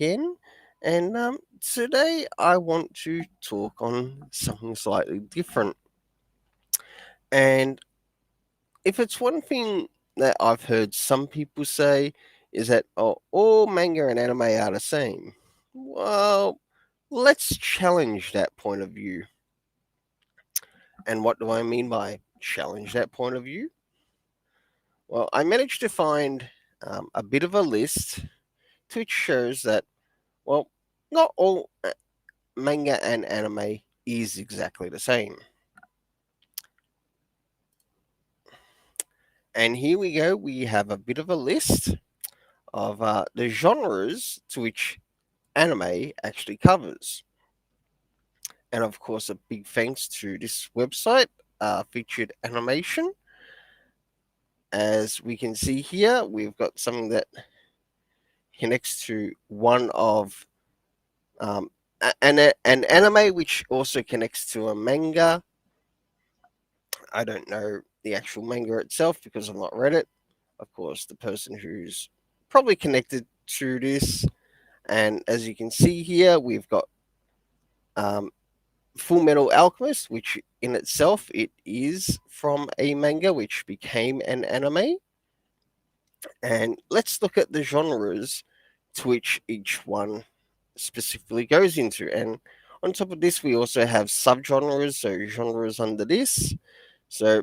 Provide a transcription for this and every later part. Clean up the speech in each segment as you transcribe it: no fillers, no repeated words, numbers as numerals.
again. And today I want to talk on something slightly different. And if it's one thing that I've heard some people say is that all manga and anime are the same. Well, let's challenge that point of view. And what do I mean by challenge that point of view? Well, I managed to find a bit of a list which shows that, well, not all manga and anime is exactly the same. And here we go, we have a bit of a list of the genres to which anime actually covers. And of course, a big thanks to this website, Featured Animation. As we can see here, we've got something that connects to one of an anime which also connects to a manga. I don't know the actual manga itself because I've not read it. Of course, the person who's probably connected to this. And as you can see here, we've got um, Full Metal Alchemist, which in itself it is from a manga which became an anime. And let's look at the genres to which each one specifically goes into. And on top of this, we also have subgenres, so genres under this. So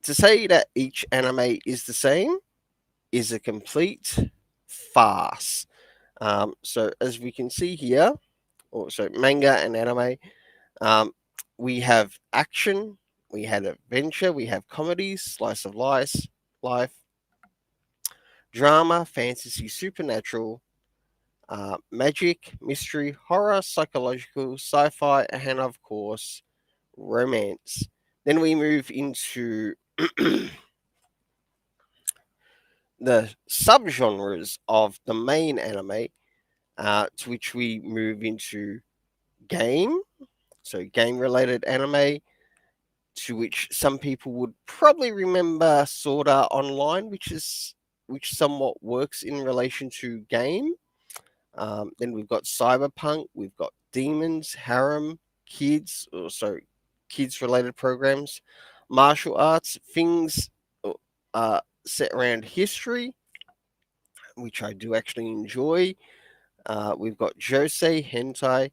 to say that each anime is the same is a complete farce. So as we can see here, also manga and anime, we have action, we had adventure, we have comedy, slice of life, drama, fantasy, supernatural, magic, mystery, horror, psychological, sci-fi, and of course, romance. Then we move into the subgenres of the main anime, to which we move into game, so game related anime, to which some people would probably remember Sword Art Online, which somewhat works in relation to game. Then we've got cyberpunk, we've got demons, harem, kids, also kids related programs, martial arts, things set around history, which I do actually enjoy. We've got josei, hentai.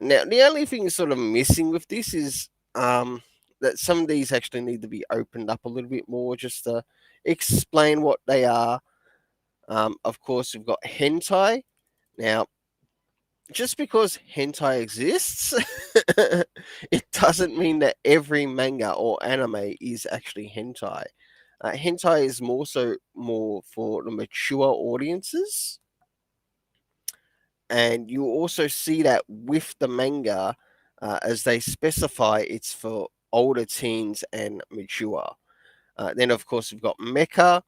Now, the only thing sort of missing with this is that some of these actually need to be opened up a little bit more just to explain what they are. Of course, we've got hentai. Now, just because hentai exists, it doesn't mean that every manga or anime is actually hentai. Hentai is more for the mature audiences, and you also see that with the manga, as they specify, it's for older teens and mature. Then, of course, we've got mecha,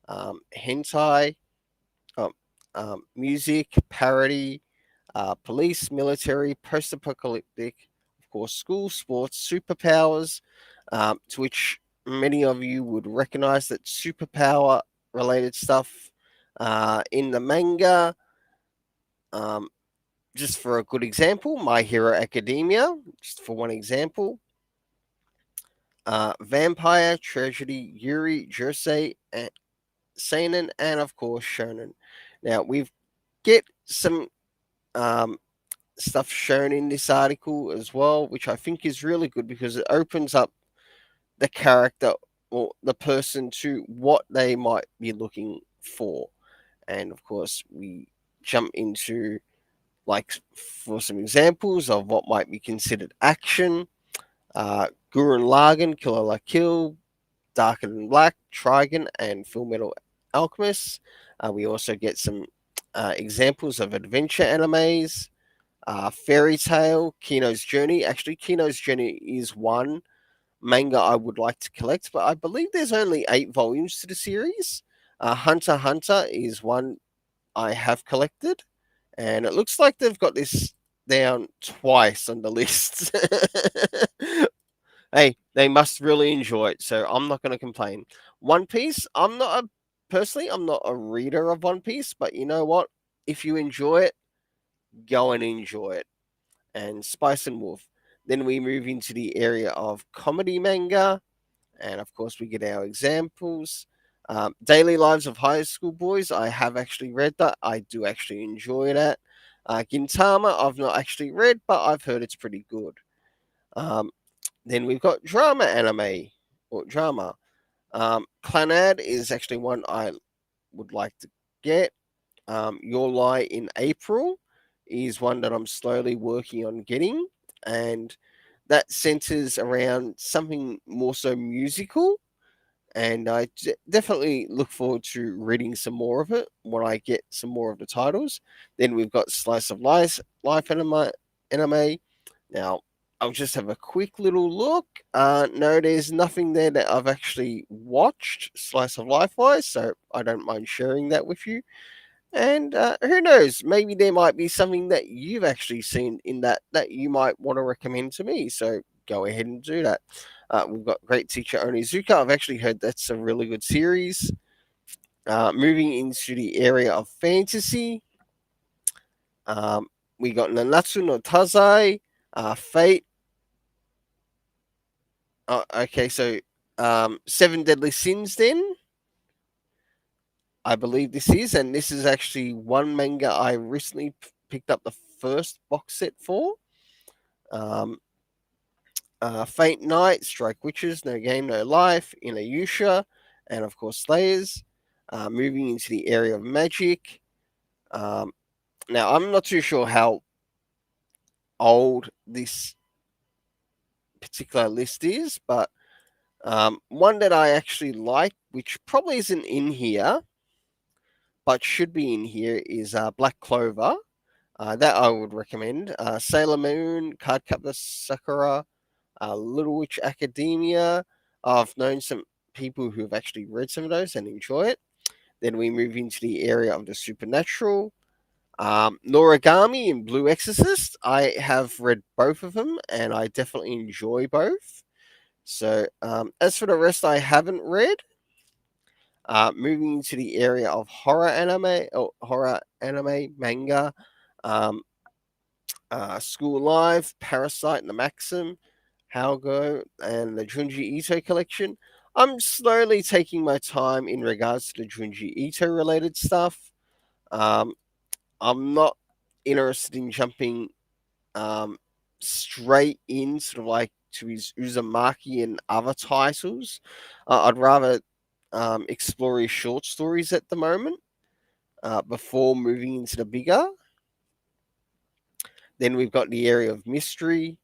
hentai, um, music, parody, police, military, post apocalyptic, of course, school, sports, superpowers, to which many of you would recognize that superpower related stuff in the manga. Um, just for a good example, My Hero Academia, just for one example, Vampire, Tragedy, Yuri, Josei, and Seinen, and of course Shonen. Now we get some um, stuff shown in this article as well, which I think is really good because it opens up the character or the person to what they might be looking for. And of course, we jump into, like, for some examples of what might be considered action, Gurren Lagann, Killer La Kill, Darker Than Black, Trigun, and Full Metal Alchemist. We also get some examples of adventure animes, Fairy Tale, Kino's Journey. Actually, Kino's Journey is one manga I would like to collect, but I believe there's only 8 volumes to the series. Hunter x Hunter is one I have collected, and it looks like they've got this down twice on the list. Hey, they must really enjoy it, so I'm not going to complain. One Piece, I'm not a reader of One Piece, but you know what? if you enjoy it, go and enjoy it. And Spice and Wolf. Then we move into the area of comedy manga, and of course, we get our examples. Daily Lives of High School Boys, I have actually read that. I do actually enjoy that. Gintama, I've not actually read, but I've heard it's pretty good. Um, then we've got drama anime or drama. Clanad is actually one I would like to get. Your Lie in April is one that I'm slowly working on getting, and that centers around something more so musical. And definitely look forward to reading some more of it when I get some more of the titles. Then we've got Slice of Life anime. Now, I'll just have a quick little look. No, there's nothing there that I've actually watched Slice of Life wise, so I don't mind sharing that with you. And who knows, maybe there might be something that you've actually seen in that you might want to recommend to me. So go ahead and do that. We've got Great Teacher Onizuka. I've actually heard that's a really good series. Moving into the area of fantasy, um, we got Nanatsu no Tazai, Fate. Okay, so Seven Deadly Sins. Then I believe this is, and this is actually one manga I recently picked up the first box set for. Um, Faint Night, Strike Witches, No Game, No Life, Inuyasha, and of course Slayers. Moving into the area of magic. Um, Now, I'm not too sure how old this particular list is, but one that I actually like, which probably isn't in here, but should be in here, is Black Clover. That I would recommend. Sailor Moon, Cardcaptor Sakura, Little Witch Academia. I've known some people who have actually read some of those and enjoy it. Then we move into the area of the supernatural. Noragami and Blue Exorcist. I have read both of them and I definitely enjoy both. So, as for the rest, I haven't read. Moving into the area of horror anime manga. Um, School Live, Parasite and the Maxim, Halgo, and the Junji Ito collection. I'm slowly taking my time in regards to the Junji Ito related stuff. Um, I'm not interested in jumping um, straight in, sort of like to his Uzumaki and other titles. I'd rather explore his short stories at the moment before moving into the bigger. Then we've got the area of mystery,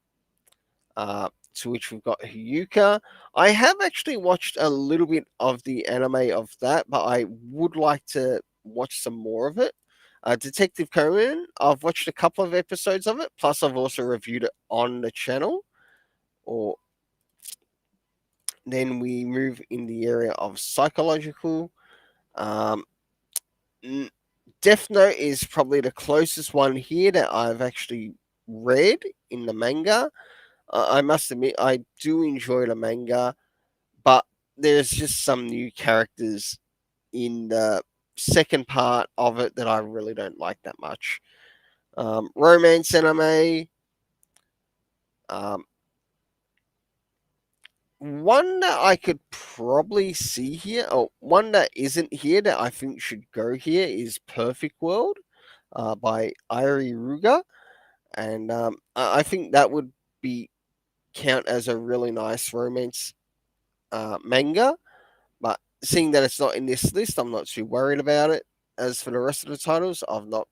to which we've got Hyuka. I have actually watched a little bit of the anime of that, but I would like to watch some more of it. Detective Conan, I've watched a couple of episodes of it, plus I've also reviewed it on the channel. Or then we move in the area of psychological. Um, Death Note is probably the closest one here that I've actually read in the manga. I must admit, I do enjoy the manga, but there's just some new characters in the second part of it that I really don't like that much. Romance anime. Um, One that I could probably see here, or one that isn't here that I think should go here, is Perfect World by Irie Ruga. And I think that would be count as a really nice romance manga. But seeing that it's not in this list, I'm not too worried about it. As for the rest of the titles, I've not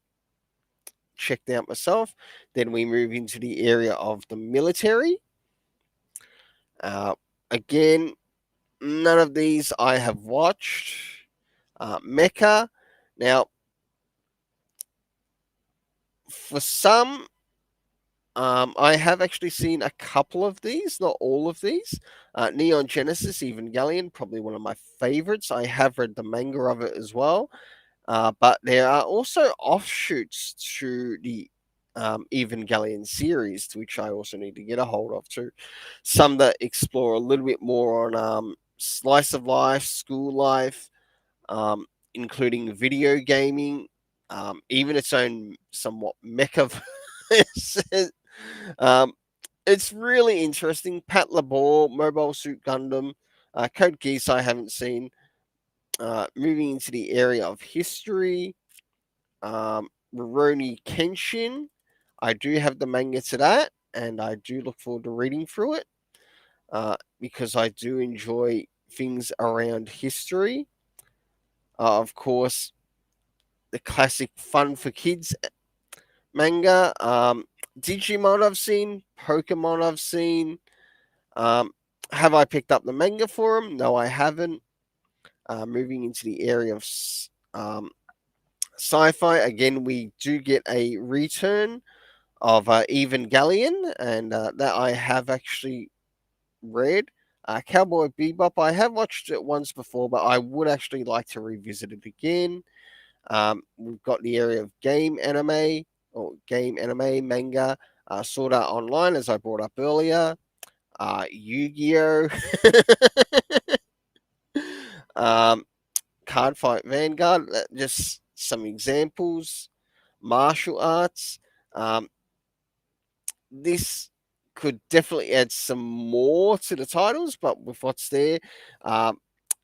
checked out myself. Then we move into the area of the military. Uh, Again, none of these I have watched. Mecha. Now, for some, I have actually seen a couple of these, not all of these. Neon Genesis Evangelion, probably one of my favorites. I have read the manga of it as well. But there are also offshoots to the Evangelion series, to which I also need to get a hold of too. Some that explore a little bit more on slice of life, school life, um, including video gaming. even its own somewhat mecha version. um, it's really interesting. Pat Labor, Mobile Suit Gundam, Code Geass I haven't seen. Moving into the area of history, Rurouni Kenshin. I do have the manga to that, and I do look forward to reading through it because I do enjoy things around history. Of course, the classic fun for kids manga. Digimon I've seen, Pokemon I've seen. Um, have I picked up the manga for them? No, I haven't. Moving into the area of um, sci-fi, again, we do get a return of Evangelion, and that I have actually read. Cowboy Bebop, I have watched it once before, but I would actually like to revisit it again. We've got the area of game anime or game anime manga, Sword Art Online, as I brought up earlier, Yu-Gi-Oh, um, Card Fight Vanguard, just some examples. Martial arts. Um, this could definitely add some more to the titles, but with what's there, um,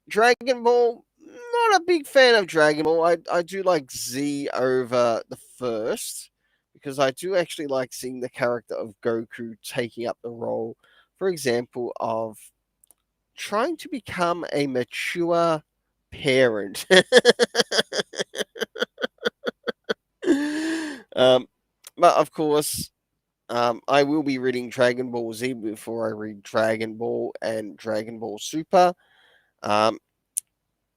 Dragon Ball, not a big fan of Dragon Ball. I do like Z over the first because I do actually like seeing the character of Goku taking up the role, for example, of trying to become a mature parent. um, but of course, I will be reading Dragon Ball Z before I read Dragon Ball and Dragon Ball Super. Um,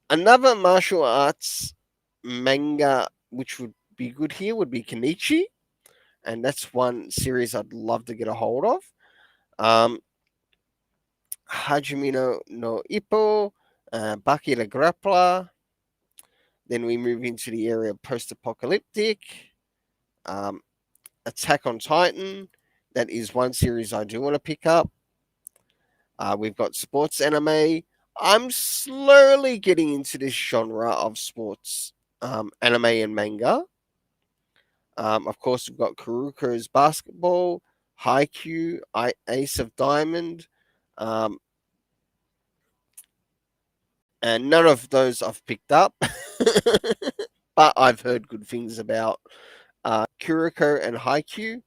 Another martial arts manga which would be good here would be Kenichi, and that's one series I'd love to get a hold of. Um, Hajime no Ippo, Baki the Grappler. Then we move into the area of post-apocalyptic, um, Attack on Titan. That is one series I do want to pick up. We've got sports anime. I'm slowly getting into this genre of sports anime and manga. Of course, we've got Kuroko's basketball, Haikyuu, Ace of Diamond, um, and none of those I've picked up, but I've heard good things about Kuroko and Haikyuu,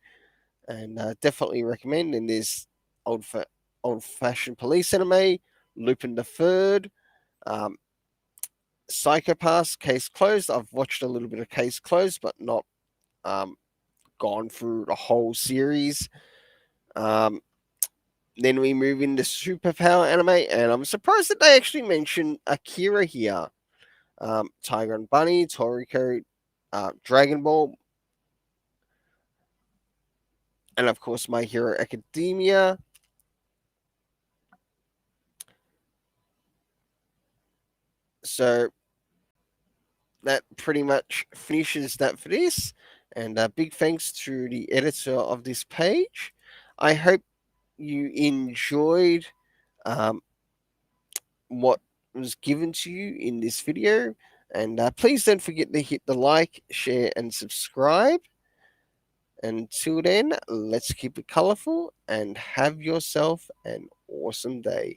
and definitely recommend. And there's old fa- old fashioned police anime, Lupin the Third, um, Psychopaths, Case Closed. I've watched a little bit of Case Closed, but not um, gone through the whole series. Um, then we move into superpower anime, and I'm surprised that they actually mention Akira here. Tiger and Bunny, Toriko, Dragon Ball, and of course My Hero Academia. So that pretty much finishes that for this. And big thanks to the editor of this page. I hope you enjoyed um, what was given to you in this video. And please don't forget to hit the like, share, and subscribe. Until then, let's keep it colorful and have yourself an awesome day.